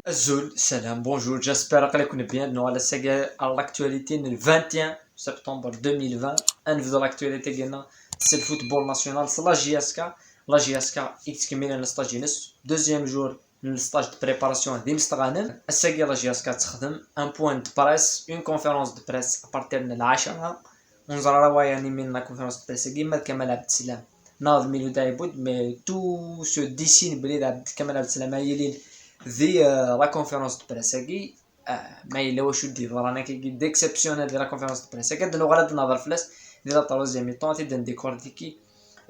Azul, salam, bonjour, j'espère que vous allez bien. Nous allons à l'actualité le 21 septembre 2020. Un de l'actualité, c'est le football national, c'est la JSK. La JSK, XKML, le stage deuxième jour, le stage de préparation d'Instagram. La JSK, un point de presse, une conférence de presse à partir de l'Ashara. On va animer la conférence de presse. Kamal Abdeslam. ناظم ميلو دايبود مي تو سو ديسين بلي عبد الكمال عبد السلام يلين ذي لا كونفيرونس دو بريساكي ما يلا واش دير رانا كي ديكسيبسيونيل ديال لا كونفيرونس دو بريساكي دنو غلط نظر فلاس ديال لا تروزيام ميطون تيبدا نديكورديكي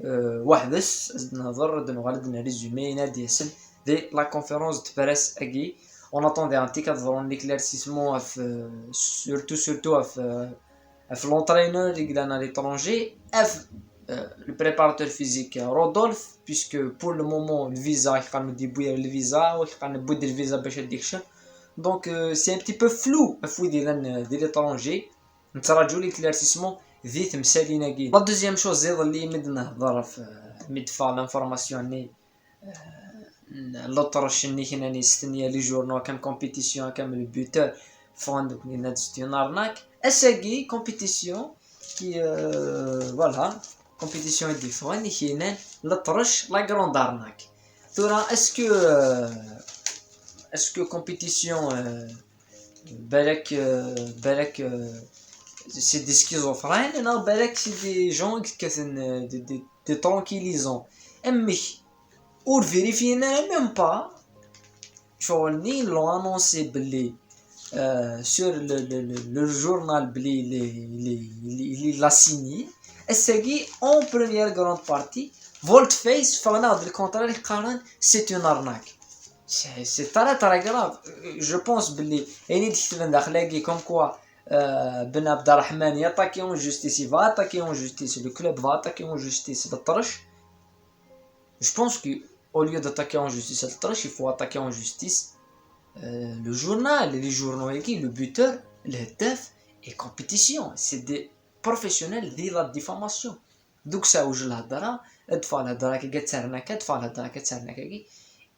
وحدس نهضر دنو غلط نريزومي نادي ياسل دي لا كونفيرونس دو بريساكي on attendait un petit cadre en éclaircissement surtout في l'entraîneur qui est à l'étranger le préparateur physique Rodolphe puisque pour le moment le visa il va nous débrouiller le visa ou il va nous bouder le visa باش يديكشن donc c'est un petit peu flou afou ديال l'étranger نتراجعوا l'éclaircissement ذي تمثالينا كي la deuxième chose زيد اللي مد نهضر في مدفع l'information ني لطرش ني كنا نستنيا لي جورنو كان كومبيتيسيون كامل البوتور فوندك ني نادستيون ارناك اساكي كومبيتيسيون كي فوالا كومبيتيسيون ديفرون كي لطرش لا غروند ارناك تورا اسكو كومبيتيسيون بالك سي دي سكيزوفرين انا بالك سي دي جون كثن دي ترونكيليزون امي اور فيريفينا ميم با شغل ني لو انونسي بلي sur le journal اللي لا سيني الساقي en première grande partie Voltface فانا هاد الكونترا قارن c'est une arnaque c'est très grave je pense بلي يعني تكتب داخلاقي كوم كوا بن عبد الرحمن ياتاكي اون جوستيس يفا اتاكي اون جوستيس لو كلوب فا اتاكي اون جوستيس للطرش je pense que au lieu d'attaquer en justice الطرش il faut attaquer en justice le journal, les journaux écrits, le buteur, le HDF et compétition. C'est des professionnels de la diffamation. Donc ça où je l'adore,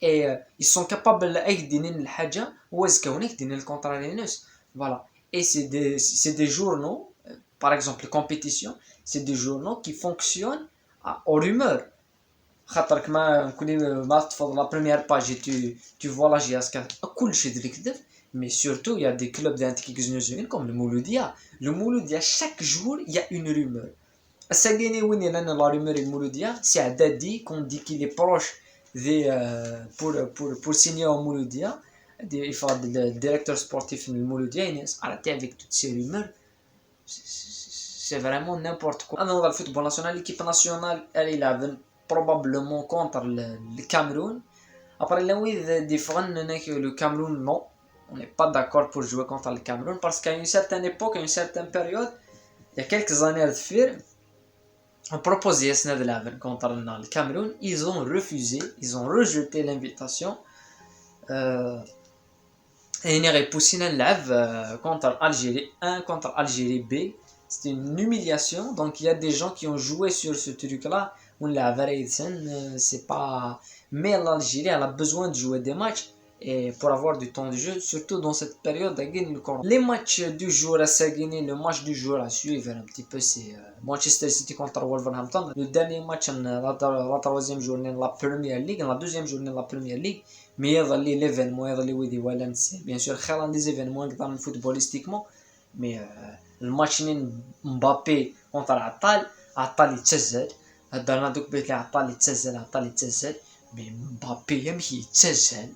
et ils sont capables de الحاجة وازكونك دين الكونترا. Voilà. Et c'est des journaux, par exemple compétition, c'est des journaux qui fonctionnent aux rumeurs. خاطرك ما تفضل لا بروميير باج tu vois la JSK كلشي الكذب mais surtout il y a des clubs qui كيزنوزين comme le Mouloudia chaque jour il y a une rumeur الساقيني وين لان لا rumeur المولوديا سي عدادي qu'on dit qu'il est proche des pour signer au Mouloudia il faut le directeur sportif du Mouloudia Inès arrêtez avec toutes ces rumeurs c'est vraiment n'importe quoi. Dans le football national l'équipe nationale elle est là probablement contre le Cameroun. Après, là où il différent que le Cameroun, non, on n'est pas d'accord pour jouer contre le Cameroun parce qu'à une certaine époque, à une certaine période, il y a quelques années à faire, on proposait ce de la contre le Cameroun, ils ont refusé, ils ont rejeté l'invitation. Et il y a repoussé un live contre Algérie 1 contre Algérie B. C'était une humiliation. Donc il y a des gens qui ont joué sur ce truc-là. C'est pas. Mais l'Algérie elle a besoin de jouer des matchs et pour avoir du temps de jeu, surtout dans cette période. Les matchs du jour à Sagini, le match du jour à suivre un petit peu, c'est Manchester City contre Wolverhampton. Le dernier match, la troisième journée de la Premier League, la deuxième journée de la Premier League. Mais il y a l'événement, bien sûr, il y a des événements footballistiquement. Mais le match Mbappé contre Atal يتسجل هضرنا دوك بيت لي عطال يتسجل مي مبابي يمشي يتسجل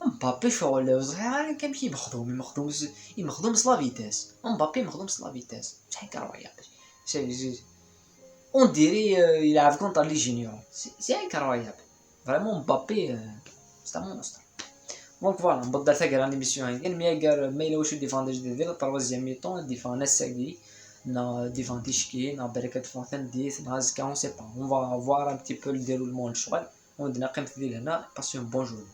مبابي شغل صغير كيمشي مخدوم لا فيتاس مبابي مخدوم لا فيتاس شحال كرويا سي اون ديري يلعب كونتر لي جونيور سي انكرويابل فريمون مبابي سي مونستر. دونك فوالا نبدا ثقيل على ليميسيون كاين ما يلا واش ديفاندي جديد لا تروازيام ميطون ديفان الساقي na devant Tishki, na Bereket Fontaine 10, na Azka, on sait pas. On va voir un petit peu le déroulement du choix. On a passé un bon jour.